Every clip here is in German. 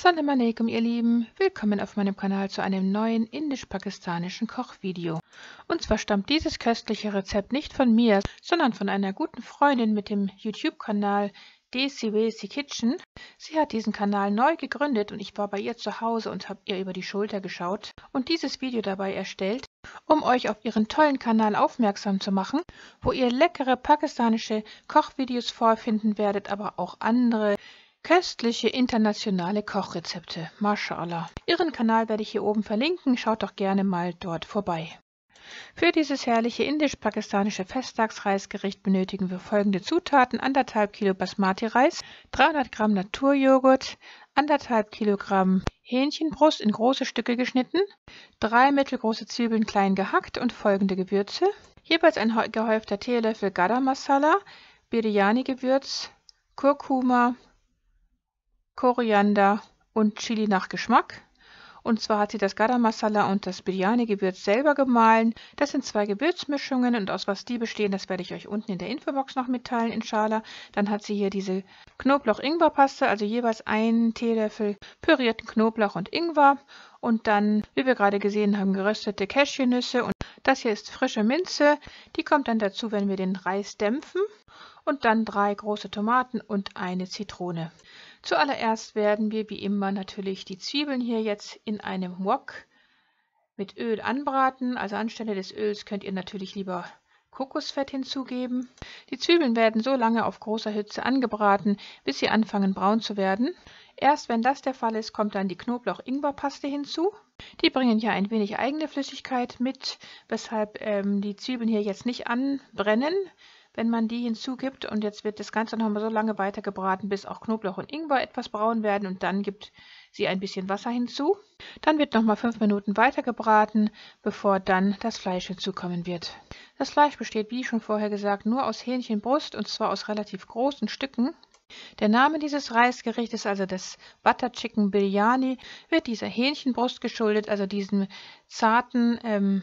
Assalamu alaikum, ihr Lieben. Willkommen auf meinem Kanal zu einem neuen indisch-pakistanischen Kochvideo. Und zwar stammt dieses köstliche Rezept nicht von mir, sondern von einer guten Freundin mit dem YouTube-Kanal Desi Wesi Kitchen. Sie hat diesen Kanal neu gegründet und ich war bei ihr zu Hause und habe ihr über die Schulter geschaut und dieses Video dabei erstellt, um euch auf ihren tollen Kanal aufmerksam zu machen, wo ihr leckere pakistanische Kochvideos vorfinden werdet, aber auch andere köstliche internationale Kochrezepte. MashaAllah. Ihren Kanal werde ich hier oben verlinken. Schaut doch gerne mal dort vorbei. Für dieses herrliche indisch-pakistanische Festtagsreisgericht benötigen wir folgende Zutaten: 1,5 Kilo Basmati-Reis, 300 Gramm Naturjoghurt, 1,5 Kilogramm Hähnchenbrust in große Stücke geschnitten, 3 mittelgroße Zwiebeln klein gehackt und folgende Gewürze. Jeweils ein gehäufter Teelöffel Garam Masala, Biryani-Gewürz, Kurkuma, Koriander und Chili nach Geschmack. Und zwar hat sie das Garam Masala und das Biryani-Gewürz selber gemahlen. Das sind 2 Gewürzmischungen und aus was die bestehen, das werde ich euch unten in der Infobox noch mitteilen, inshallah. Dann hat sie hier diese Knoblauch-Ingwer-Paste, also jeweils 1 Teelöffel pürierten Knoblauch und Ingwer. Und dann, wie wir gerade gesehen haben, geröstete Cashewnüsse. Und das hier ist frische Minze. Die kommt dann dazu, wenn wir den Reis dämpfen. Und dann 3 große Tomaten und eine Zitrone. Zuallererst werden wir wie immer natürlich die Zwiebeln hier jetzt in einem Wok mit Öl anbraten. Also anstelle des Öls könnt ihr natürlich lieber Kokosfett hinzugeben. Die Zwiebeln werden so lange auf großer Hitze angebraten, bis sie anfangen braun zu werden. Erst wenn das der Fall ist, kommt dann die Knoblauch-Ingwer-Paste hinzu. Die bringen ja ein wenig eigene Flüssigkeit mit, weshalb die Zwiebeln hier jetzt nicht anbrennen, wenn man die hinzugibt. Und jetzt wird das Ganze nochmal so lange weiter gebraten, bis auch Knoblauch und Ingwer etwas braun werden, und dann gibt sie ein bisschen Wasser hinzu. Dann wird nochmal 5 Minuten weiter gebraten, bevor dann das Fleisch hinzukommen wird. Das Fleisch besteht, wie schon vorher gesagt, nur aus Hähnchenbrust, und zwar aus relativ großen Stücken. Der Name dieses Reisgerichtes, also das Butter Chicken Biryani, wird dieser Hähnchenbrust geschuldet, also diesem zarten,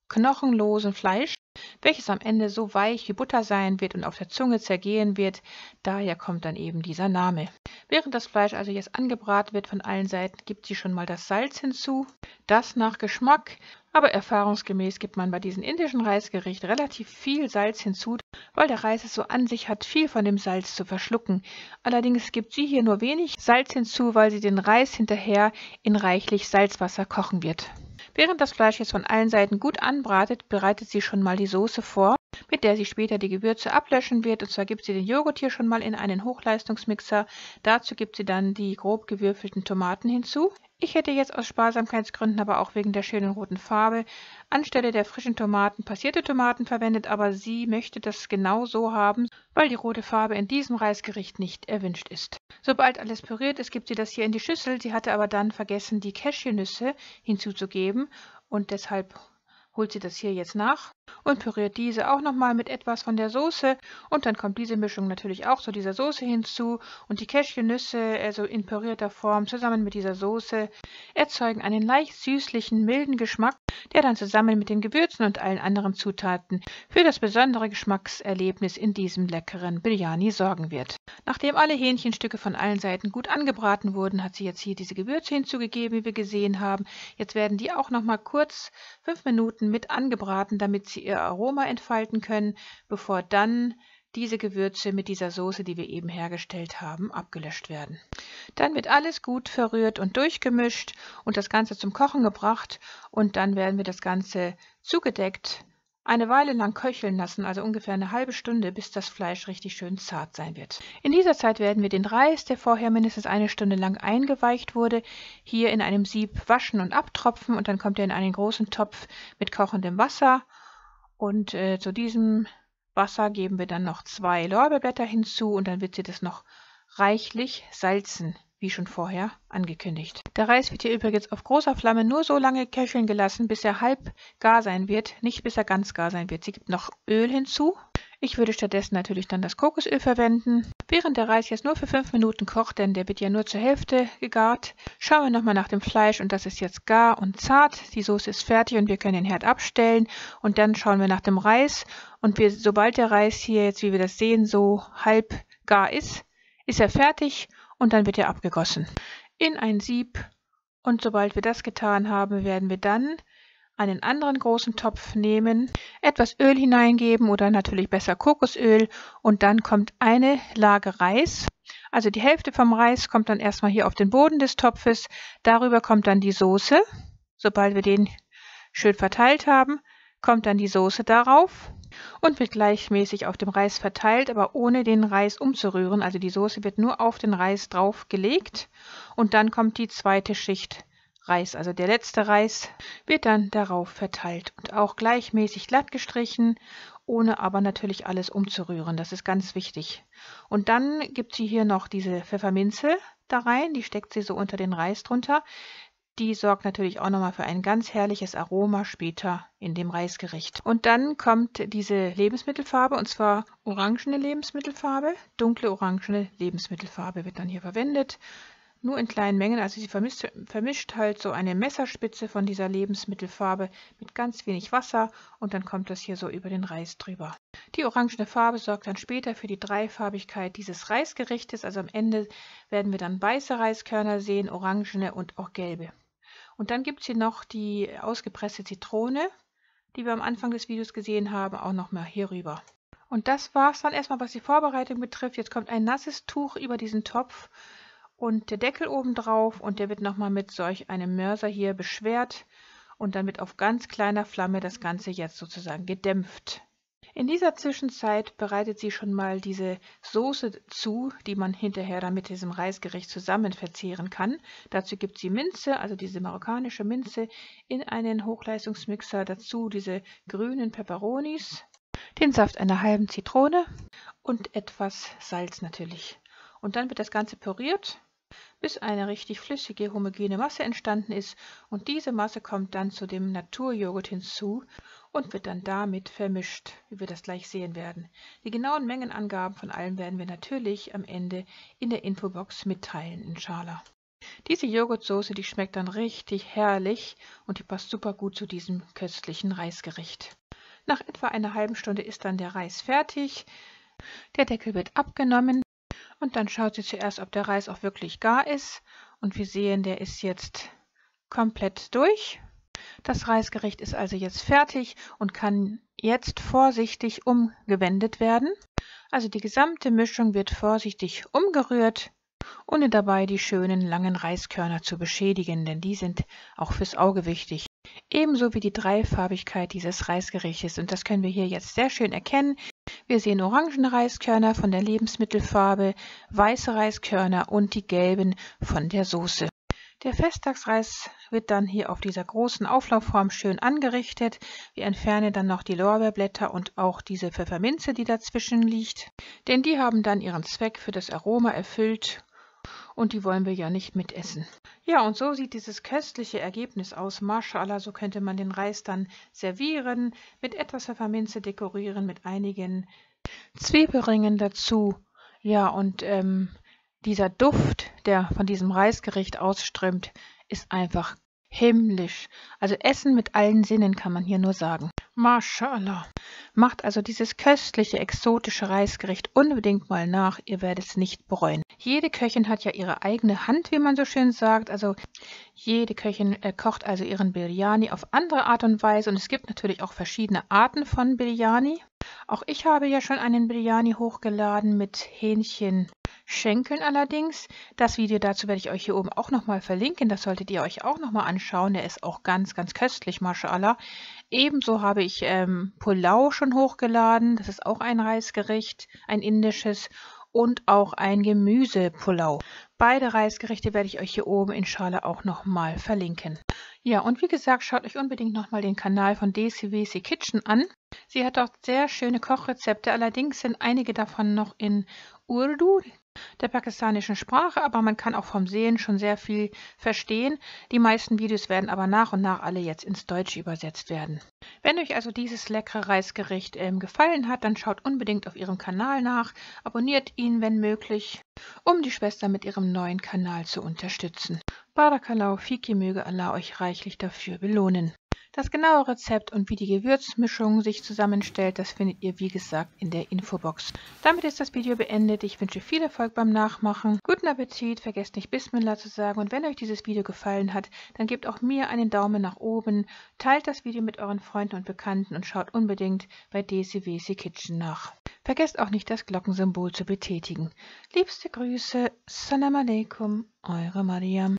knochenlosen Fleisch, welches am Ende so weich wie Butter sein wird und auf der Zunge zergehen wird. Daher kommt dann eben dieser Name. Während das Fleisch also jetzt angebraten wird von allen Seiten, gibt sie schon mal das Salz hinzu. Das nach Geschmack, aber erfahrungsgemäß gibt man bei diesem indischen Reisgericht relativ viel Salz hinzu, weil der Reis es so an sich hat, viel von dem Salz zu verschlucken. Allerdings gibt sie hier nur wenig Salz hinzu, weil sie den Reis hinterher in reichlich Salzwasser kochen wird. Während das Fleisch jetzt von allen Seiten gut anbratet, bereitet sie schon mal die Soße vor, mit der sie später die Gewürze ablöschen wird. Und zwar gibt sie den Joghurt hier schon mal in einen Hochleistungsmixer. Dazu gibt sie dann die grob gewürfelten Tomaten hinzu. Ich hätte jetzt aus Sparsamkeitsgründen, aber auch wegen der schönen roten Farbe, anstelle der frischen Tomaten passierte Tomaten verwendet, aber sie möchte das genau so haben, weil die rote Farbe in diesem Reisgericht nicht erwünscht ist. Sobald alles püriert ist, gibt sie das hier in die Schüssel. Sie hatte aber dann vergessen, die Cashewnüsse hinzuzugeben, und deshalb holt sie das hier jetzt nach und püriert diese auch nochmal mit etwas von der Soße, und dann kommt diese Mischung natürlich auch zu dieser Soße hinzu, und die Cashewnüsse, also in pürierter Form zusammen mit dieser Soße, erzeugen einen leicht süßlichen, milden Geschmack, der dann zusammen mit den Gewürzen und allen anderen Zutaten für das besondere Geschmackserlebnis in diesem leckeren Biryani sorgen wird. Nachdem alle Hähnchenstücke von allen Seiten gut angebraten wurden, hat sie jetzt hier diese Gewürze hinzugegeben, wie wir gesehen haben. Jetzt werden die auch nochmal kurz 5 Minuten mit angebraten, damit sie ihr Aroma entfalten können, bevor dann diese Gewürze mit dieser Soße, die wir eben hergestellt haben, abgelöscht werden. Dann wird alles gut verrührt und durchgemischt und das Ganze zum Kochen gebracht, und dann werden wir das Ganze zugedeckt eine Weile lang köcheln lassen, also ungefähr eine halbe Stunde, bis das Fleisch richtig schön zart sein wird. In dieser Zeit werden wir den Reis, der vorher mindestens eine Stunde lang eingeweicht wurde, hier in einem Sieb waschen und abtropfen, und dann kommt er in einen großen Topf mit kochendem Wasser, und zu diesem Wasser geben wir dann noch 2 Lorbeerblätter hinzu, und dann wird sie das noch reichlich salzen, wie schon vorher angekündigt. Der Reis wird hier übrigens auf großer Flamme nur so lange köcheln gelassen, bis er halb gar sein wird, nicht bis er ganz gar sein wird. Sie gibt noch Öl hinzu. Ich würde stattdessen natürlich dann das Kokosöl verwenden. Während der Reis jetzt nur für 5 Minuten kocht, denn der wird ja nur zur Hälfte gegart, schauen wir nochmal nach dem Fleisch, und das ist jetzt gar und zart. Die Soße ist fertig und wir können den Herd abstellen, und dann schauen wir nach dem Reis, und sobald der Reis hier jetzt, wie wir das sehen, so halb gar ist er fertig, und dann wird er abgegossen. in ein Sieb. Und sobald wir das getan haben, werden wir dann einen anderen großen Topf nehmen, etwas Öl hineingeben oder natürlich besser Kokosöl und dann kommt eine Lage Reis. Also die Hälfte vom Reis kommt dann erstmal hier auf den Boden des Topfes, darüber kommt dann die Soße. Sobald wir den schön verteilt haben, kommt dann die Soße darauf und wird gleichmäßig auf dem Reis verteilt, aber ohne den Reis umzurühren. Also die Soße wird nur auf den Reis drauf gelegt und dann kommt die zweite Schicht Reis. Also der letzte Reis wird dann darauf verteilt und auch gleichmäßig glatt gestrichen, ohne aber natürlich alles umzurühren. Das ist ganz wichtig. Und dann gibt sie hier noch diese Pfefferminze da rein, die steckt sie so unter den Reis drunter. Die sorgt natürlich auch nochmal für ein ganz herrliches Aroma später in dem Reisgericht. Und dann kommt diese Lebensmittelfarbe, und zwar orangene Lebensmittelfarbe. Dunkle orangene Lebensmittelfarbe wird dann hier verwendet. Nur in kleinen Mengen, also sie vermischt halt so eine Messerspitze von dieser Lebensmittelfarbe mit ganz wenig Wasser und dann kommt das hier so über den Reis drüber. Die orangene Farbe sorgt dann später für die Dreifarbigkeit dieses Reisgerichtes, also am Ende werden wir dann weiße Reiskörner sehen, orangene und auch gelbe. Und dann gibt es hier noch die ausgepresste Zitrone, die wir am Anfang des Videos gesehen haben, auch nochmal hier rüber. Und das war es dann erstmal, was die Vorbereitung betrifft. Jetzt kommt ein nasses Tuch über diesen Topf und der Deckel oben drauf und der wird nochmal mit solch einem Mörser hier beschwert und dann wird auf ganz kleiner Flamme das Ganze jetzt sozusagen gedämpft. In dieser Zwischenzeit bereitet sie schon mal diese Soße zu, die man hinterher dann mit diesem Reisgericht zusammen verzehren kann. Dazu gibt sie Minze, also diese marokkanische Minze, in einen Hochleistungsmixer. Dazu diese grünen Peperonis, den Saft einer halben Zitrone und etwas Salz natürlich. Und dann wird das Ganze püriert, bis eine richtig flüssige, homogene Masse entstanden ist. Und diese Masse kommt dann zu dem Naturjoghurt hinzu und wird dann damit vermischt, wie wir das gleich sehen werden. Die genauen Mengenangaben von allem werden wir natürlich am Ende in der Infobox mitteilen, inshallah. Diese Joghurtsoße, die schmeckt dann richtig herrlich und die passt super gut zu diesem köstlichen Reisgericht. Nach etwa einer halben Stunde ist dann der Reis fertig. Der Deckel wird abgenommen. Und dann schaut sie zuerst, ob der Reis auch wirklich gar ist. Und wir sehen, der ist jetzt komplett durch. Das Reisgericht ist also jetzt fertig und kann jetzt vorsichtig umgewendet werden. Also die gesamte Mischung wird vorsichtig umgerührt, ohne dabei die schönen langen Reiskörner zu beschädigen, denn die sind auch fürs Auge wichtig. Ebenso wie die Dreifarbigkeit dieses Reisgerichtes. Und das können wir hier jetzt sehr schön erkennen. Wir sehen orangene Reiskörner von der Lebensmittelfarbe, weiße Reiskörner und die gelben von der Soße. Der Festtagsreis wird dann hier auf dieser großen Auflaufform schön angerichtet. Wir entfernen dann noch die Lorbeerblätter und auch diese Pfefferminze, die dazwischen liegt. Denn die haben dann ihren Zweck für das Aroma erfüllt und die wollen wir ja nicht mitessen. Ja, und so sieht dieses köstliche Ergebnis aus. Mashallah, so könnte man den Reis dann servieren, mit etwas Pfefferminze dekorieren, mit einigen Zwiebelringen dazu. Ja, und dieser Duft, der von diesem Reisgericht ausströmt, ist einfach himmlisch. Also Essen mit allen Sinnen kann man hier nur sagen. Mashallah. Macht also dieses köstliche, exotische Reisgericht unbedingt mal nach, ihr werdet es nicht bereuen. Jede Köchin hat ja ihre eigene Hand, wie man so schön sagt. Also jede Köchin kocht also ihren Biryani auf andere Art und Weise und es gibt natürlich auch verschiedene Arten von Biryani. Auch ich habe ja schon einen Biryani hochgeladen mit Hähnchenschenkeln allerdings. Das Video dazu werde ich euch hier oben auch nochmal verlinken. Das solltet ihr euch auch nochmal anschauen. Der ist auch ganz, ganz köstlich, mashallah. Ebenso habe ich Pulao schon hochgeladen. Das ist auch ein Reisgericht, ein indisches. Und auch ein Gemüsepulao. Beide Reisgerichte werde ich euch hier oben inshallah auch nochmal verlinken. Ja, und wie gesagt, schaut euch unbedingt nochmal den Kanal von DCWC Kitchen an. Sie hat dort sehr schöne Kochrezepte, allerdings sind einige davon noch in Urdu, der pakistanischen Sprache, aber man kann auch vom Sehen schon sehr viel verstehen. Die meisten Videos werden aber nach und nach alle jetzt ins Deutsche übersetzt werden. Wenn euch also dieses leckere Reisgericht gefallen hat, dann schaut unbedingt auf ihrem Kanal nach, abonniert ihn, wenn möglich, um die Schwester mit ihrem neuen Kanal zu unterstützen. Barakallahu fiki, möge Allah euch reichlich dafür belohnen. Das genaue Rezept und wie die Gewürzmischung sich zusammenstellt, das findet ihr wie gesagt in der Infobox. Damit ist das Video beendet. Ich wünsche viel Erfolg beim Nachmachen. Guten Appetit, vergesst nicht Bismillah zu sagen und wenn euch dieses Video gefallen hat, dann gebt auch mir einen Daumen nach oben, teilt das Video mit euren Freunden und Bekannten und schaut unbedingt bei Desi Wesi Kitchen nach. Vergesst auch nicht das Glockensymbol zu betätigen. Liebste Grüße, Salam Aleikum, eure Mariam.